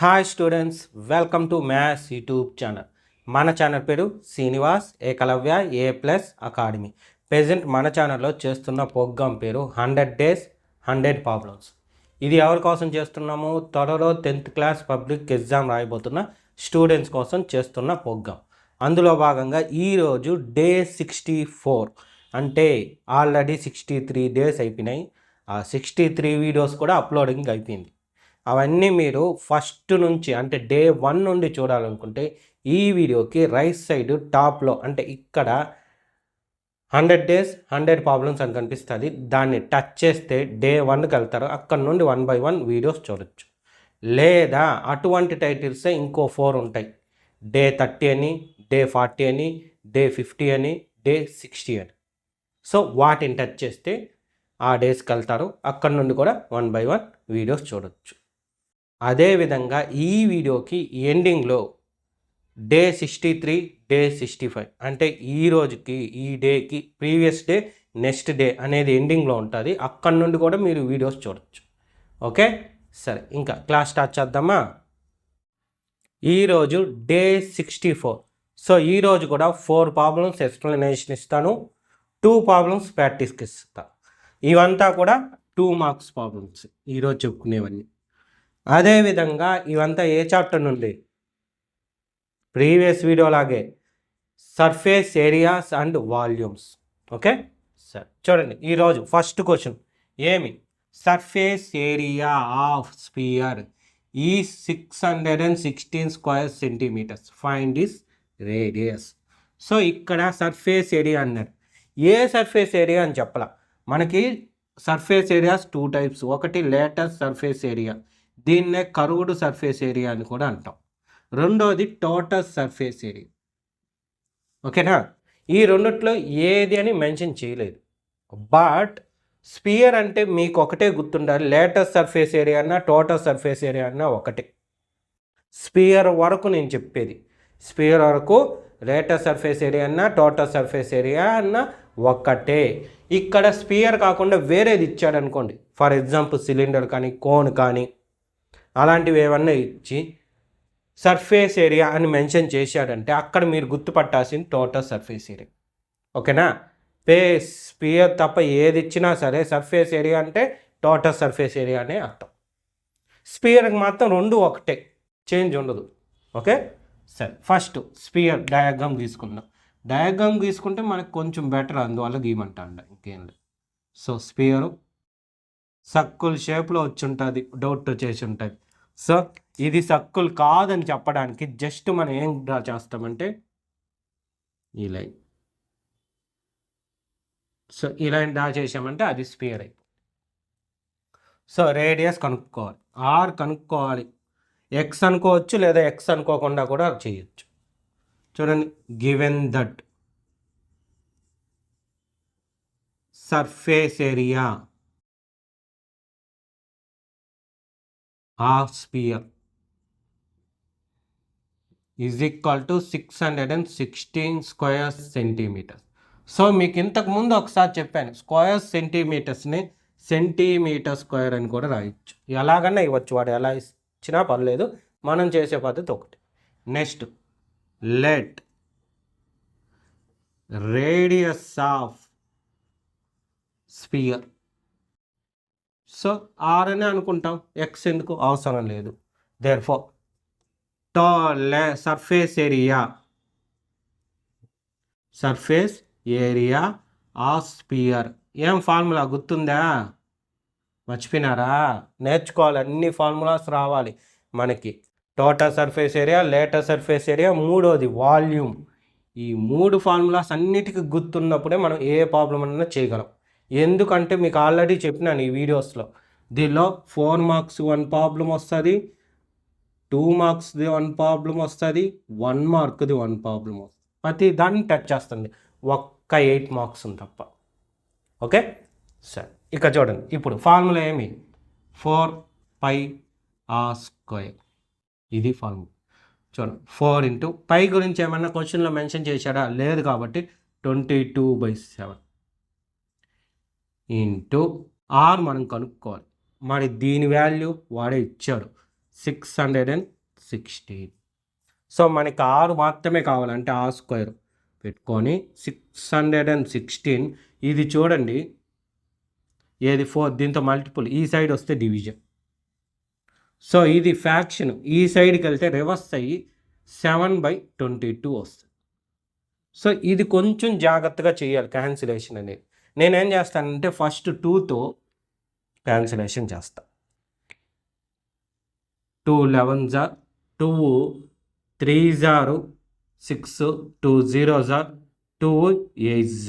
Hi students, welcome to maths YouTube channel. మన channel పేరు Srinivas Ekalavya A+ academy. Present మన ఛానల్లో చేస్తున్న ప్రోగ్రామ్ పేరు 100 Days 100 Problems. ఇది ఎవరి కోసం చేస్తున్నాము? త్వరలో 10th క్లాస్ పబ్లిక్ ఎగ్జామ్ రాయబోతున్న స్టూడెంట్స్ కోసం చేస్తున్న ప్రోగ్రామ్. అందులో భాగంగా ఈరోజు డే 64, అంటే ఆల్రెడీ 63 days అయిపోయినాయి. ఆ 63 వీడియోస్ కూడా అప్లోడింగ్ అయిపోయింది. అవన్నీ మీరు ఫస్ట్ నుంచి అంటే డే 1 నుండి చూడాలనుకుంటే ఈ వీడియోకి రైట్ సైడ్ టాప్లో అంటే ఇక్కడ 100 Days 100 Problems అని కనిపిస్తుంది. దాన్ని టచ్ చేస్తే డే 1కి వెళ్తారు. అక్కడ నుండి 1 by 1 వీడియోస్ చూడొచ్చు. లేదా అటువంటి టైటిల్సే ఇంకో 4 ఉంటాయి. డే 30 అని, డే 40 అని, డే 50 అని, డే 60 అని. సో వాటిని టచ్ చేస్తే ఆ డేస్కి వెళ్తారు. అక్కడ నుండి కూడా 1 by 1 వీడియోస్ చూడొచ్చు. అదేవిధంగా ఈ వీడియోకి ఎండింగ్లో డే 63, డే 65 అంటే ఈ రోజుకి, ఈ డేకి ప్రీవియస్ డే, నెక్స్ట్ డే అనేది ఎండింగ్లో ఉంటుంది. అక్కడ నుండి కూడా మీరు వీడియోస్ చూడొచ్చు. ఓకే, సరే ఇంకా క్లాస్ స్టార్ట్ చేద్దామా? ఈరోజు డే 64. సో ఈరోజు కూడా 4 ప్రాబ్లమ్స్ ఎక్స్ప్లెనేషన్ ఇస్తాను, 2 ప్రాబ్లమ్స్ ప్రాక్టీస్కి ఇస్తాను. ఇవంతా కూడా 2 marks ప్రాబ్లమ్స్ ఈరోజు చెప్పుకునేవన్నీ. అదేవిధంగా ఇవంతా ఏ చాప్టర్ నుండి? ప్రీవియస్ వీడియో లాగే surface areas and volumes. Okay, సరే చూడండి. ఈరోజు ఫస్ట్ క్వశ్చన్ ఏమి? సర్ఫేస్ ఏరియా ఆఫ్ స్పియర్ ఈ 616 square centimeters. Find this radius. So ఇక్కడ సర్ఫేస్ ఏరియా అన్నారు. ఏ సర్ఫేస్ ఏరియా అని చెప్పాల. మనకి సర్ఫేస్ ఏరియాస్ 2 types. ఒకటి లేటెస్ట్ సర్ఫేస్ ఏరియా, దీన్నే కర్వ్డ్ సర్ఫేస్ ఏరియా అని కూడా అంటాం. రెండోది టోటల్ సర్ఫేస్ ఏరియా. ఓకేనా? ఈ రెండిట్లో ఏది అని మెన్షన్ చేయలేదు. బట్ స్పియర్ అంటే మీకు ఒకటే గుర్తుండాలి, లేటెస్ట్ సర్ఫేస్ ఏరియా అన్నా టోటల్ సర్ఫేస్ ఏరియా అన్నా ఒకటే. స్పియర్ వరకు నేను చెప్పేది, స్పియర్ వరకు లేటెస్ట్ సర్ఫేస్ ఏరియా అన్నా టోటల్ సర్ఫేస్ ఏరియా అన్నా ఒకటే. ఇక్కడ స్పియర్ కాకుండా వేరేది ఇచ్చాడు అనుకోండి, ఫర్ ఎగ్జాంపుల్ సిలిండర్ కానీ కోన్ కానీ అలాంటివి ఏమన్నా ఇచ్చి సర్ఫేస్ ఏరియా అని మెన్షన్ చేశాడంటే అక్కడ మీరు గుర్తుపట్టాల్సింది టోటల్ సర్ఫేస్ ఏరియా. ఓకేనా? స్పియర్ తప్ప ఏది ఇచ్చినా సరే సర్ఫేస్ ఏరియా అంటే టోటల్ సర్ఫేస్ ఏరియా అనే అర్థం. స్పియర్కి మాత్రం రెండు ఒకటే, చేంజ్ ఉండదు. ఓకే, సరే ఫస్ట్ స్పియర్ డయాగ్రామ్ తీసుకుందాం. డయాగ్రామ్ తీసుకుంటే మనకు కొంచెం బెటర్, అందువల్ల గీయమంటా అండి, ఇంకేం లేదు. సో స్పియరు సర్కిల్ షేప్లో వచ్చి ఉంటుంది, డౌట్ చేసి ఉంటుంది. సో ఇది సర్కిల్ కాదని చెప్పడానికి జస్ట్ మనం ఏం డ్రా చేస్తామంటే ఈ లైన్. సో ఈ లైన్ డ్రా చేసామంటే అది స్పియర్ అయిపోయింది. సో రేడియస్ కనుక్కోవాలి, ఆర్ కనుక్కోవాలి. ఎక్స్ అనుకోవచ్చు లేదా ఎక్స్ అనుకోకుండా కూడా చేయొచ్చు. చూడండి, given that surface area of sphere is equal to 616 square centimeters. So మీకు ఇంతకు ముందు ఒకసారి చెప్పాను, స్క్వేర్ సెంటీమీటర్స్ని సెంటీమీటర్ స్క్వేర్ అని కూడా రాయొచ్చు. ఎలాగన్నా ఇవ్వచ్చు, వాడు ఎలా ఇచ్చినా పర్లేదు, మనం చేసే పద్ధతి ఒకటి. Next let radius of sphere. So R అని అనుకుంటాం, ఎక్స్ ఎందుకు అవసరం లేదు. Therefore surface area of sphere. ఏం ఫార్ములా గుర్తుందా? మర్చిపోయినారా? నేర్చుకోవాలి, అన్ని ఫార్ములాస్ రావాలి మనకి. Total surface area, latest surface area, మూడోది వాల్యూమ్. ఈ 3 ఫార్ములాస్ అన్నిటికీ గుర్తున్నప్పుడే మనం ఏ ప్రాబ్లం అన్నా చేయగలం. ఎందుకంటే మీకు ఆల్రెడీ చెప్పినాను ఈ వీడియోస్లో, దీనిలో 4 marks 1 ప్రాబ్లం వస్తుంది, 2 marks 1 ప్రాబ్లం వస్తుంది, 1 mark 1 ప్రాబ్లం వస్తుంది. ప్రతి దాన్ని టచ్ చేస్తుంది, ఒక్క 8 marks తప్ప. ఓకే, సరే ఇక చూడండి. ఇప్పుడు ఫార్ములా ఏమి? 4πr². ఇది ఫార్ములా. చూడండి, 4 into π గురించి ఏమన్నా క్వశ్చన్లో మెన్షన్ చేశాడా? లేదు, కాబట్టి 22/7 ఇంటూ ఆర్ మనం కనుక్కోవాలి. మరి దీని వాల్యూ వాడే ఇచ్చాడు, 616. సో మనకి 6 మాత్రమే కావాలంటే ఆర్ స్క్వేర్ పెట్టుకొని 616. ఇది చూడండి, ఏది 4, దీంతో మల్టిపుల్, ఈ సైడ్ వస్తే డివిజన్. సో ఇది ఫ్యాక్షన్, ఈ సైడ్కి వెళ్తే రివర్స్ అయ్యి 7/22 వస్తుంది. సో ఇది కొంచెం జాగ్రత్తగా చేయాలి క్యాన్సిలేషన్ అనేది. నేనేం చేస్తానంటే ఫస్ట్ 2తో క్యాన్సిలేషన్ చేస్తా. 2 11s 2, 3s 6, 2 0s 2 8s.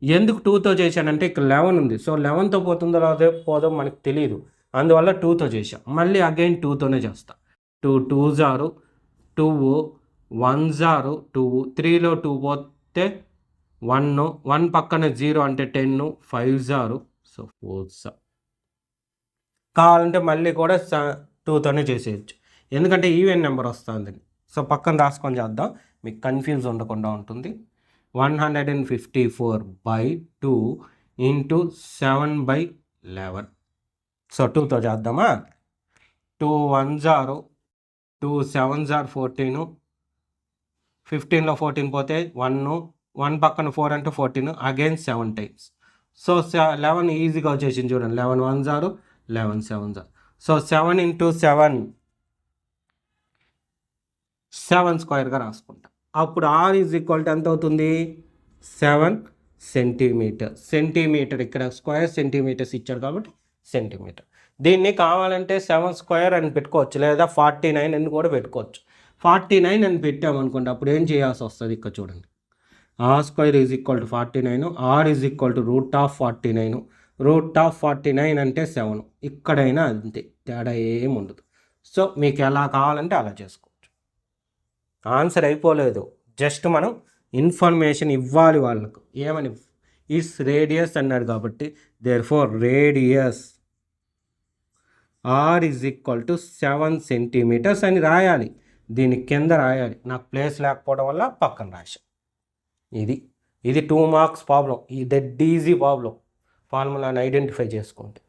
ఎందుకు 2తో చేశానంటే ఇక్కడ 11 ఉంది. సో 11తో పోతుందో అదే పోదో మనకు తెలియదు, అందువల్ల 2తో చేశాం. మళ్ళీ అగైన్ 2తోనే చేస్తా. 2 2s 2, 1s 2, 3లో 2 పోతే 1, 1 పక్కన 0 అంటే 10, 5s సో 4s. కావాలంటే మళ్ళీ కూడా 2తోనే చేసేయచ్చు, ఎందుకంటే ఈవెన్ నెంబర్ వస్తుంది. సో పక్కన రాసుకొని చేద్దాం, మీకు కన్ఫ్యూజ్ ఉండకుండా ఉంటుంది. 154/2 ఇంటూ 7/11. సో 2తో చేద్దామా. 2 1s 2, 7s 14, 15లో 14 పోతే 1 పక్కన 4 అంటే 14, అగైన్ 7 times. సో 11 ఈజీగా వచ్చేసింది చూడండి. 11 1s 11 7s. సో 7 into 7 7 స్క్వేర్గా రాసుకుంటా. అప్పుడు r ఈజ్ ఈక్వల్ టు ఎంత అవుతుంది, 7 సెంటీమీటర్. సెంటీమీటర్ ఇక్కడ స్క్వేర్ సెంటీమీటర్స్ ఇచ్చాడు కాబట్టి సెంటీమీటర్. దీన్ని కావాలంటే 7 స్క్వేర్ అని పెట్టుకోవచ్చు, లేదా 49 అని కూడా పెట్టుకోవచ్చు. 49 అని పెట్టామనుకోండి, అప్పుడు ఏం చేయాల్సి వస్తుంది ఇక్కడ చూడండి. r square is equal to 49, r is equal to √49. √49 అంటే 7. ఇక్కడైనా అంతే, తేడా ఏమి ఉండదు. సో మీకు ఎలా కావాలంటే అలా చేసుకోవచ్చు. ఆన్సర్ అయిపోలేదు, జస్ట్ మనం ఇన్ఫర్మేషన్ ఇవ్వాలి వాళ్ళకు. ఏమని, ఇట్స్ రేడియస్ అన్నాడు కాబట్టి therefore radius r is equal to 7 centimetres అని రాయాలి. దీని కింద రాయాలి, నాకు ప్లేస్ లేకపోవడం వల్ల పక్కన రాశాను. ఇది 2 మార్క్స్ ప్రాబ్లం. ఈ డెడ్ ఈజీ ప్రాబ్లం, ఫార్ములాని ఐడెంటిఫై చేసుకోండి.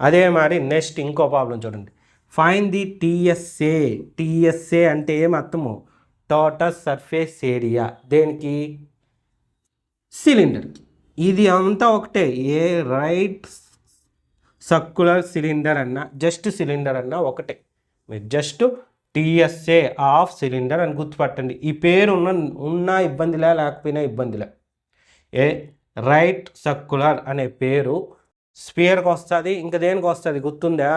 అదే మరి నెక్స్ట్ ఇంకో ప్రాబ్లం చూడండి. Find the TSA. టీఎస్ఏ అంటే ఏమర్థము, టోటల్ సర్ఫేస్ ఏరియా. దేనికి, సిలిండర్కి. ఇది అంతా ఒకటే, ఏ రైట్ సర్క్యులర్ సిలిండర్ అన్నా జస్ట్ సిలిండర్ అన్నా ఒకటే. మీరు జస్ట్ టీఎస్ఏ ఆఫ్ సిలిండర్ అని గుర్తుపట్టండి. ఈ పేరు ఉన్నా ఇబ్బందిలే, లేకపోయినా ఇబ్బందిలే. ఏ రైట్ సర్క్యులర్ అనే పేరు స్పియర్కి వస్తుంది, ఇంకా దేనికి వస్తుంది గుర్తుందా?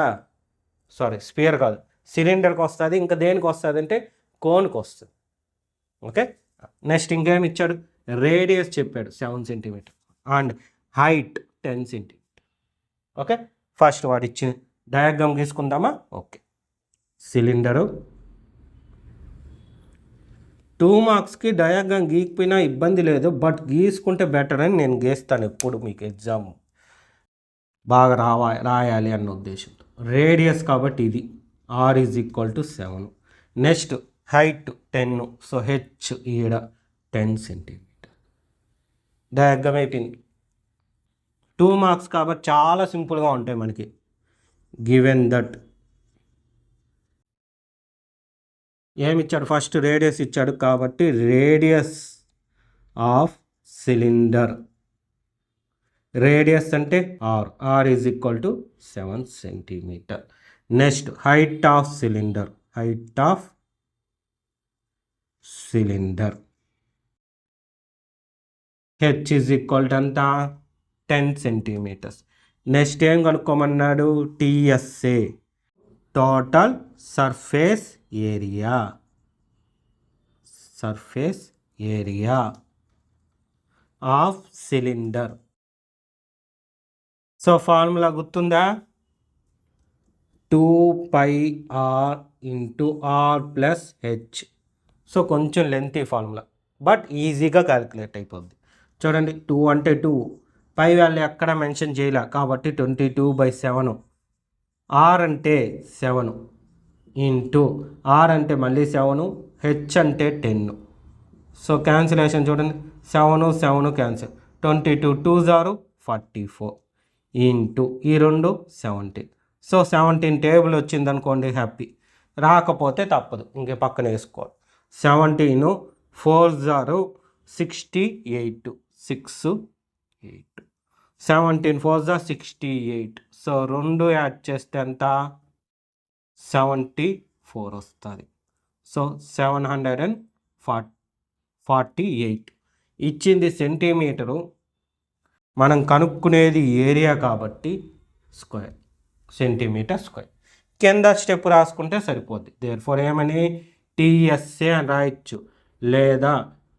సారీ, స్పియర్ కాదు, సిలిండర్కి వస్తుంది. ఇంకా దేనికి వస్తుంది అంటే కోన్కి వస్తుంది. ఓకే, నెక్స్ట్ ఇంకేమి ఇచ్చాడు, రేడియస్ చెప్పాడు 7 centimetre and height 10 centimetre. Okay, first వాడు ఇచ్చిన డయాగ్రామ్ గీసుకుందామా. ఓకే, సిలిండరు 2 మార్క్స్కి డయాగ్రామ్ గీకపోయినా ఇబ్బంది లేదు, బట్ గీసుకుంటే బెటర్ అని నేను గీస్తాను ఎప్పుడు మీకు ఎగ్జామ్ బాగా రాయాలి అన్న ఉద్దేశంతో. రేడియస్ కాబట్టి ఇది r is equal to 7. Next height 10, so h ఈడ 10 సెంటీమీటర్. డయాగ్రామ్ అయిపోయింది. 2 మార్క్స్ కాబట్టి చాలా సింపుల్గా ఉంటాయి మనకి. గివెన్ దట్ ఏమిచ్చాడు, ఫస్ట్ రేడియస్ ఇచ్చాడు కాబట్టి రేడియస్ ఆఫ్ సిలిండర్, రేడియస్ అంటే r is equal to 7 centimeter. Next height of cylinder, height of cylinder h is equal to ఎంత, 10 సెంటీమీటర్స్. నెక్స్ట్ ఏం కనుక్కోమన్నాడు, TSA total surface area, surface area of cylinder. So formula గుర్తుందా, 2πr into r plus h. So కొంచెం lengthy formula, but ఈజీగా calculate అయిపోద్ది. చూడండి, 2 అంటే 2, పై value ఎక్కడ మెన్షన్ చేయలే కాబట్టి 22/7. r అంటే 7 ఇంటూ r అంటే మళ్ళీ 7, h అంటే 10. సో క్యాన్సిలేషన్ చూడండి, 7 7 క్యాన్సిల్, 22 2s 44 ఇంటూ ఈ 2 17. సో 17 టేబుల్ వచ్చిందనుకోండి హ్యాపీ, రాకపోతే తప్పదు, ఇంకే పక్కన వేసుకోవాలి. 17 4 68 6 8 17 4 68. సో 2 యాడ్ చేస్తే ఎంత 74 వస్తుంది. సో 748 ఇచ్చింది సెంటీమీటరు, మనం కనుక్కునేది ఏరియా కాబట్టి స్క్వేర్, సెంటీమీటర్ స్క్వేర్. కింద స్టెప్ రాసుకుంటే సరిపోద్ది. దేర్ఫోర్ ఏమని టీఎస్ఏ అని రాయొచ్చు, లేదా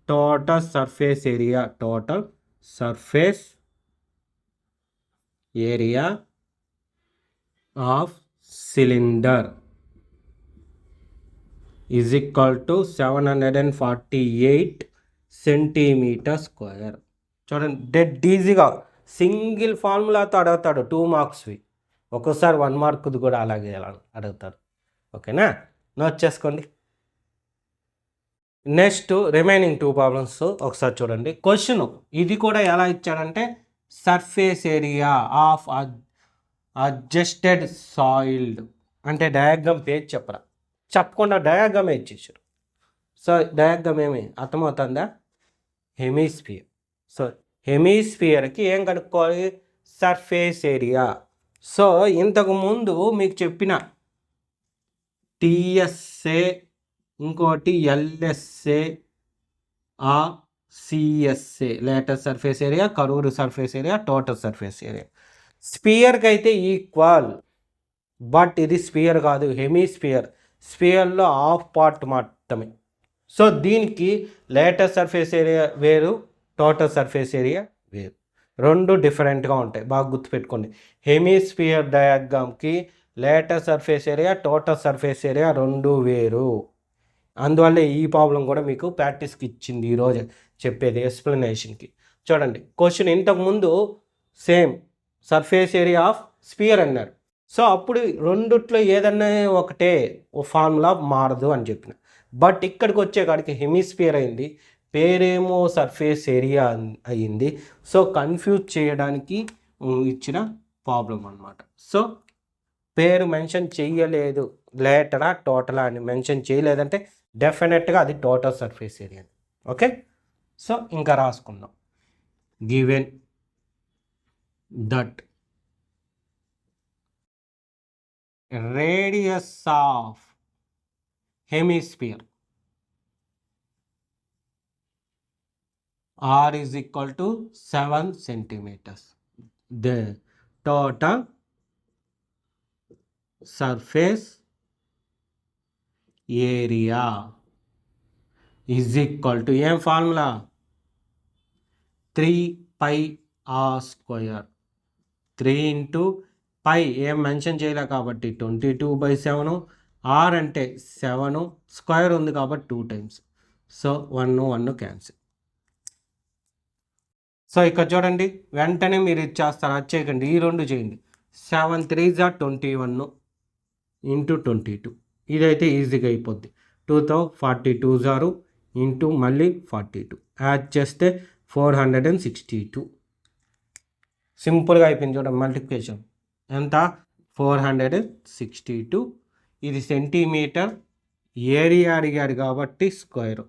total surface area, total surface area of cylinder is equal to 748 centimetre square. చూడండి, డెడ్ ఈజీగా సింగిల్ ఫార్ములాతో అడుగుతాడు 2 మార్క్స్వి, ఒక్కోసారి 1 మార్క్ది కూడా అలాగే అడుగుతారు. ఓకేనా, నోట్ చేసుకోండి. నెక్స్ట్ రిమైనింగ్ 2 ప్రాబ్లమ్స్ ఒకసారి చూడండి. క్వశ్చన్ ఇది కూడా ఎలా ఇచ్చాడంటే surface area of adjusted soiled అంటే డయాగ్రామ్ పేజ్ చెప్పకుండా డయాగ్రామ్ ఇచ్చేసారు. సో డయాగ్రామ్ ఏమి అర్థమవుతుందా, హెమిస్ఫియర్. సో హెమిస్ఫియర్కి ఏం కనుక్కోవాలి, సర్ఫేస్ ఏరియా. సో ఇంతకు ముందు మీకు చెప్పిన టీఎస్ఏ, ఇంకోటి LSA, CSA lateral surface area, curved surface area, total surface area. స్పియర్కి అయితే ఈక్వల్, బట్ ఇది స్పియర్ కాదు, హెమిస్ఫియర్. స్పియర్లో హాఫ్ పార్ట్ మాత్రమే. సో దీనికి లేటెస్ట్ సర్ఫేస్ ఏరియా వేరు, టోటల్ సర్ఫేస్ ఏరియా వేరు, రెండు డిఫరెంట్గా ఉంటాయి. బాగా గుర్తుపెట్టుకోండి. హెమిస్ఫియర్ డయాగ్రామ్కి lateral surface area, total surface area రెండు వేరు. అందువల్ల ఈ ప్రాబ్లం కూడా మీకు ప్రాక్టీస్కి ఇచ్చింది ఈరోజు చెప్పేది ఎక్స్ప్లెనేషన్కి. చూడండి, క్వశ్చన్ ఇంతకుముందు same surface area of spear అన్నారు. సో అప్పుడు రెండిట్లో ఏదన్నా ఒకటే ఫార్ములా మారదు అని చెప్పిన. బట్ ఇక్కడికి వచ్చే కాడికి హెమిస్ఫియర్ అయింది, పేరేమో సర్ఫేస్ ఏరియా అయ్యింది. సో కన్ఫ్యూజ్ చేయడానికి ఇచ్చిన ప్రాబ్లం అన్నమాట. సో పేరు మెన్షన్ చేయలేదు, లేటరా టోటలా అని మెన్షన్ చేయలేదంటే డెఫినెట్గా అది total surface area. Okay, so ఇంకా రాసుకుందాం. Given that radius of hemisphere R is equal to 7 centimeters. The total surface area is equal to ఏం formula 3 pi r square. 3 into pi ఏం మెన్షన్ చేయలే కాబట్టి 22/7. r అంటే 7, స్క్వేర్ ఉంది కాబట్టి 2 times. So 1 cancel. So ఇక్కడ చూడండి, వెంటనే మీరు ఇచ్చేస్తారు, అది చేయకండి, ఈ రెండు చేయండి. 7 3 21 ఇంటూ 22, ఇదైతే ఈజీగా అయిపోద్ది. 242 ఇంటూ మళ్ళీ 42 యాడ్ చేస్తే 462. సింపుల్గా అయిపోయింది చూడండి మల్టిప్లికేషన్. ఎంత 462. ఇది సెంటీమీటర్, ఏరియా అడిగాడు కాబట్టి స్క్వేర్.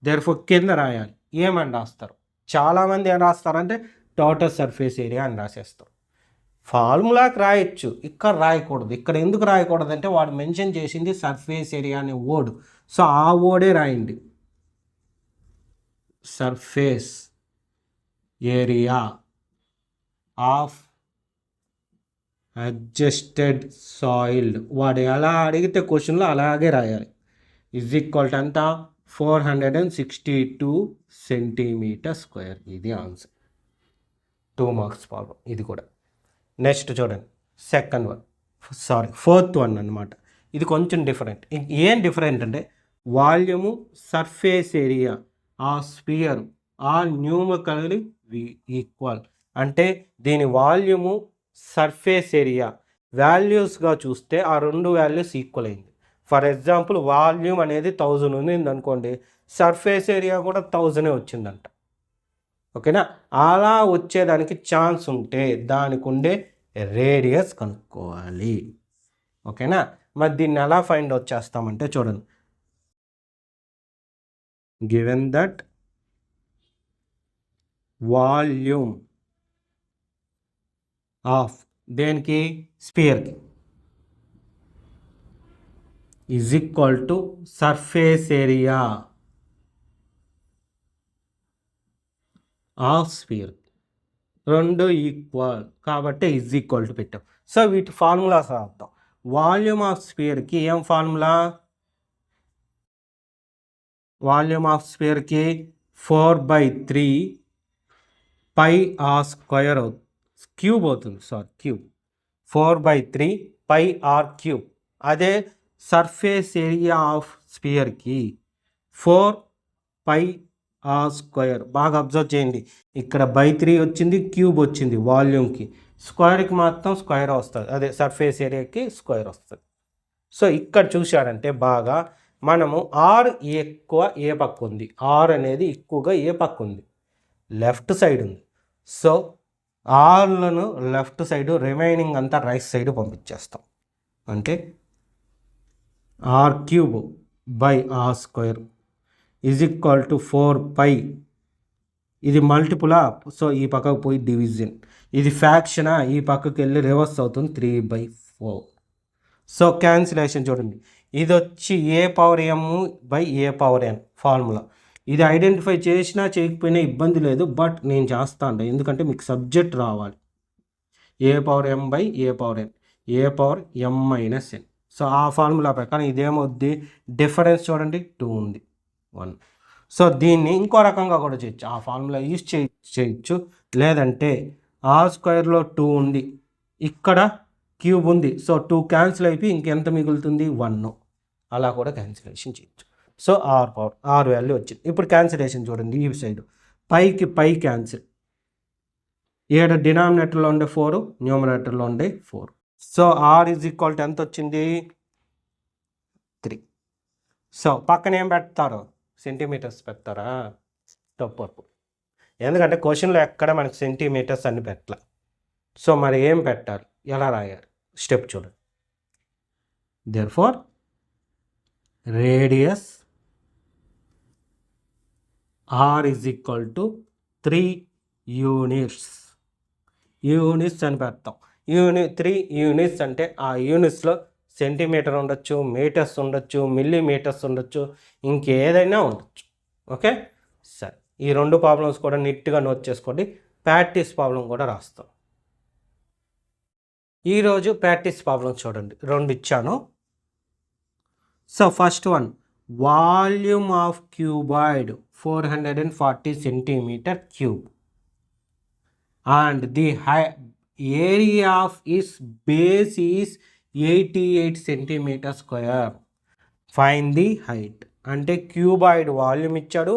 దేర్ఫోర్ కింద రాయాలి. ఏమని రాస్తారు, చాలామంది ఏం రాస్తారంటే టోటల్ సర్ఫేస్ ఏరియా అని రాసేస్తారు. ఫార్ములాకి రాయొచ్చు, ఇక్కడ రాయకూడదు. ఇక్కడ ఎందుకు రాయకూడదు అంటే వాడు మెన్షన్ చేసింది సర్ఫేస్ ఏరియా అనే వర్డ్. సో ఆ వర్డే రాయండి, surface area of adjusted soil. వాడు ఎలా అడిగితే క్వశ్చన్లో అలాగే రాయాలి. ఈజ్ ఈక్వల్ టు ఎంత 462 సెంటీమీటర్ స్క్వేర్. ఇది ఆన్సర్. 2 మార్క్స్ ప్రాబ్లం ఇది కూడా. నెక్స్ట్ చూడండి, ఫోర్త్ వన్ అనమాట. ఇది కొంచెం డిఫరెంట్. ఏం డిఫరెంట్ అంటే వాల్యూము, సర్ఫేస్ ఏరియా ఆ స్పియర్ ఆర్ న్యూమరికల్లీ ఈక్వల్. అంటే దీని వాల్యూము, సర్ఫేస్ ఏరియా వాల్యూస్గా చూస్తే ఆ రెండు వాల్యూస్ ఈక్వల్ అయింది. ఫర్ ఎగ్జాంపుల్ వాల్యూమ్ అనేది 1000 ఉంది అనుకోండి, సర్ఫేస్ ఏరియా కూడా 1000 వచ్చిందంట. ఓకేనా, అలా వచ్చేదానికి ఛాన్స్ ఉంటే దానికి ఉండే రేడియస్ కనుక్కోవాలి. ఓకేనా. మరి దీన్ని ఎలా ఫైండ్ అవుట్ చేస్తామంటే చూడండి, గివెన్ దట్ వాల్యూమ్ ఆఫ్ దేనికి స్పియర్కి is equal to surface area of sphere, రెండు ఈక్వల్ కాబట్టి ఈజ్ ఈక్వల్ టు పెట్టాం. సో వీటి ఫార్ములాస్ రాద్దాం. వాల్యూమ్ ఆఫ్ స్పియర్కి ఏం ఫార్ములా, వాల్యూమ్ ఆఫ్ స్పియర్కి 4/3 పై ఆర్ స్క్వేర్ క్యూబ్ అవుతుంది, క్యూబ్ 4/3 పై ఆర్ క్యూబ్. అదే సర్ఫేస్ ఏరియా ఆఫ్ స్పియర్కి 4 ఆర్ స్క్వేర్. బాగా అబ్జర్వ్ చేయండి, ఇక్కడ 3 వచ్చింది, క్యూబ్ వచ్చింది వాల్యూమ్కి, స్క్వేర్కి మాత్రం స్క్వేర్ వస్తుంది, అదే సర్ఫేస్ ఏరియాకి స్క్వేర్ వస్తుంది. సో ఇక్కడ చూశారంటే బాగా మనము ఆర్ ఎక్కువ ఏ పక్క ఉంది, ఆర్ అనేది ఎక్కువగా ఏ పక్క ఉంది, లెఫ్ట్ సైడ్ ఉంది. సో ఆర్లను లెఫ్ట్ సైడ్, రిమైనింగ్ అంతా రైట్ సైడ్ పంపించేస్తాం. అంటే R cube by R square is equal to 4 ఇది మల్టిపులా, సో ఈ పక్కకు పోయి డివిజన్, ఇది ఫ్యాక్షనా, ఈ పక్కకి వెళ్ళి రివర్స్ అవుతుంది 3/4. సో క్యాన్సిలేషన్ చూడండి, ఇది వచ్చి a power m by a power n formula. ఇది ఐడెంటిఫై చేసినా చేయకపోయినా ఇబ్బంది లేదు, బట్ నేను చేస్తాను ఎందుకంటే మీకు సబ్జెక్ట్ రావాలి. A power m by a power n, a power m minus n. So ఆ ఫార్ములా ప్రకారం ఇదేమవుద్ది, డిఫరెన్స్ చూడండి 2 ఉంది 1. సో దీన్ని ఇంకో రకంగా కూడా చేయొచ్చు, ఆ ఫార్ములా యూజ్ చేయొచ్చు. లేదంటే ఆర్ స్క్వేర్లో 2 ఉంది, ఇక్కడ క్యూబ్ ఉంది, సో 2 క్యాన్సిల్ అయిపోయి ఇంకెంత మిగులుతుంది 1, అలా కూడా క్యాన్సిలేషన్ చేయొచ్చు. So r power r value వచ్చింది. ఇప్పుడు క్యాన్సిలేషన్ చూడండి, ఈ సైడ్ పైకి పై క్యాన్సిల్, ఏడ డినామినేటర్లో ఉండే 4, న్యూమరేటర్లో ఉండే 4. So r is equal to ఎంత వచ్చింది 3. సో పక్కన ఏం పెడతారు, సెంటీమీటర్స్ పెడతారా, తప్పు. ఎందుకంటే క్వశ్చన్లో ఎక్కడ మనకి సెంటీమీటర్స్ అని పెట్టాల. సో మరి ఏం పెట్టాలి, ఎలా రాయాలి, స్టెప్ చూడండి. Therefore radius r is equal to 3 units. Units అని పెడతాం. 3 యూనిట్స్ అంటే ఆ యూనిట్స్లో సెంటీమీటర్ ఉండొచ్చు, మీటర్స్ ఉండొచ్చు, మిల్లీమీటర్స్ ఉండొచ్చు, ఇంకేదైనా ఉండొచ్చు. ఓకే, సరే. ఈ 2 ప్రాబ్లమ్స్ కూడా నీట్గా నోట్ చేసుకోండి. ప్రాక్టీస్ ప్రాబ్లం కూడా రాస్తాం. ఈరోజు ప్రాక్టీస్ ప్రాబ్లం చూడండి, 2 ఇచ్చాను. So first one, volume of cuboid 440 centimetre cube and the area of its base is 88 centimeter square. Find the height. అంటే క్యూబాయిడ్ వాల్యూమ్ ఇచ్చాడు,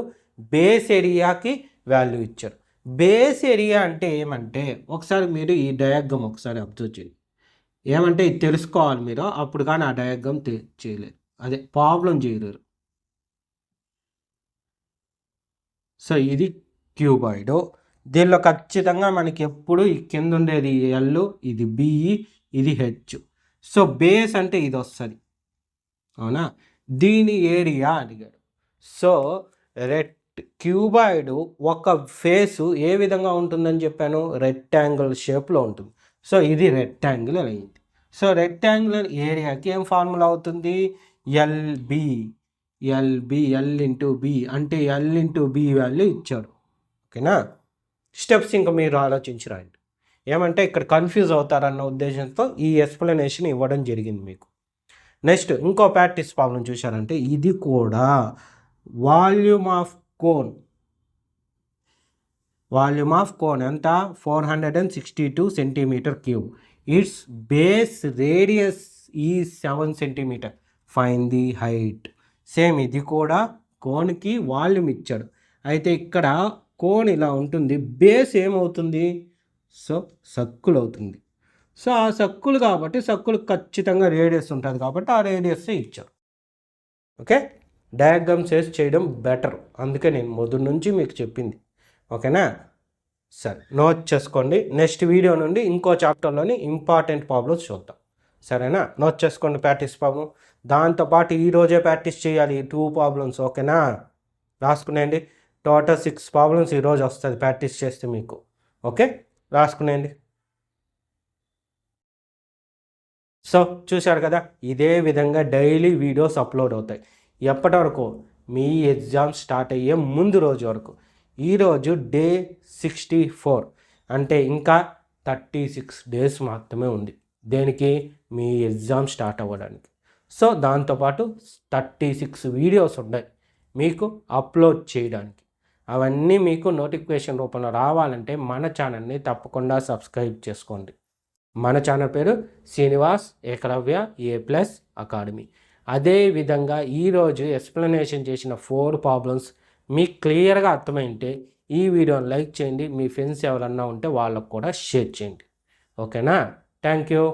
బేస్ ఏరియాకి వాల్యూ ఇచ్చాడు. బేస్ ఏరియా అంటే ఏమంటే, ఒకసారి మీరు ఈ డయాగ్రామ్ ఒకసారి అబ్జర్వ్ చేయండి. ఏమంటే ఇది తెలుసుకోవాలి మీరు, అప్పుడు కానీ ఆ డయాగ్రామ్ చేయలేరు, అదే ప్రాబ్లం చేయలేరు. సో ఇది క్యూబాయిడ్, దీనిలో ఖచ్చితంగా మనకి ఎప్పుడు ఈ కింద ఉండేది ఎల్, ఇది బిఈ, ఇది హెచ్. సో బేస్ అంటే ఇది వస్తుంది, అవునా. దీని ఏరియా అడిగాడు. సో క్యూబాయిడ్ ఒక ఫేసు ఏ విధంగా ఉంటుందని చెప్పాను, రెక్టాంగిల్ షేప్లో ఉంటుంది. సో ఇది రెక్టాంగులర్ అయింది. సో రెక్టాంగులర్ ఏరియాకి ఏం ఫార్ములా అవుతుంది, ఎల్బి. ఎల్ ఇంటూ బి అంటే ఎల్ ఇంటూ బి వాల్యూ ఇచ్చాడు. ఓకేనా, స్టెప్స్ ఇంకా మీరు ఆలోచించి రాయండి. ఏమంటే ఇక్కడ కన్ఫ్యూజ్ అవుతారన్న ఉద్దేశంతో ఈ ఎక్స్ప్లెనేషన్ ఇవ్వడం జరిగింది మీకు. నెక్స్ట్ ఇంకో ప్రాక్టీస్ ప్రాబ్లం చూశారంటే, ఇది కూడా volume of cone. Volume of cone ఎంత, 462 centimetre cube. Its base radius ఈ 7 centimetre. Find the height. Same ఇది కూడా కోన్కి వాల్యూమ్ ఇచ్చాడు. అయితే ఇక్కడ కోన్ ఇలా ఉంటుంది, బేస్ ఏమవుతుంది, సో సర్కిల్ అవుతుంది. సో ఆ సర్కిల్ కాబట్టి సర్కిల్ ఖచ్చితంగా రేడియస్ ఉంటుంది కాబట్టి ఆ రేడియస్ ఇచ్చారు. ఓకే, డయాగ్రామ్స్ వేసి చేయడం బెటర్, అందుకే నేను మొదటి నుంచి మీకు చెప్పింది. ఓకేనా, సరే నోట్ చేసుకోండి. నెక్స్ట్ వీడియో నుండి ఇంకో చాప్టర్లోని ఇంపార్టెంట్ ప్రాబ్లమ్స్ చూద్దాం. సరేనా? నోట్ చేసుకోండి ప్రాక్టీస్ ప్రాబ్లం. దాంతోపాటు ఈరోజే ప్రాక్టీస్ చేయాలి ఈ 2 ప్రాబ్లమ్స్. ఓకేనా? రాసుకునేయండి. టోటల్ 6 ప్రాబ్లమ్స్ ఈరోజు వస్తుంది ప్రాక్టీస్ చేస్తే మీకు. ఓకే, రాసుకునేయండి. సో చూశారు కదా, ఇదే విధంగా డైలీ వీడియోస్ అప్లోడ్ అవుతాయి. ఎప్పటి వరకు? మీ ఎగ్జామ్ స్టార్ట్ అయ్యే ముందు రోజు వరకు. ఈరోజు డే 64, అంటే ఇంకా 36 డేస్ మాత్రమే ఉంది. దేనికి? మీ ఎగ్జామ్ స్టార్ట్ అవ్వడానికి. సో దాంతోపాటు 36 వీడియోస్ ఉన్నాయి మీకు అప్లోడ్ చేయడానికి. అవన్నీ మీకు నోటిఫికేషన్ రూపంలో రావాలంటే మన ఛానల్ని తప్పకుండా సబ్స్క్రైబ్ చేసుకోండి. మన ఛానల్ పేరు శ్రీనివాస్ ఏకలవ్య A+ అకాడమీ. అదేవిధంగా ఈరోజు ఎక్స్ప్లెనేషన్ చేసిన 4 ప్రాబ్లమ్స్ మీకు క్లియర్గా అర్థమైంటే ఈ వీడియోని లైక్ చేయండి. మీ ఫ్రెండ్స్ ఎవరన్నా ఉంటే వాళ్ళకు కూడా షేర్ చేయండి. ఓకేనా? Thank you.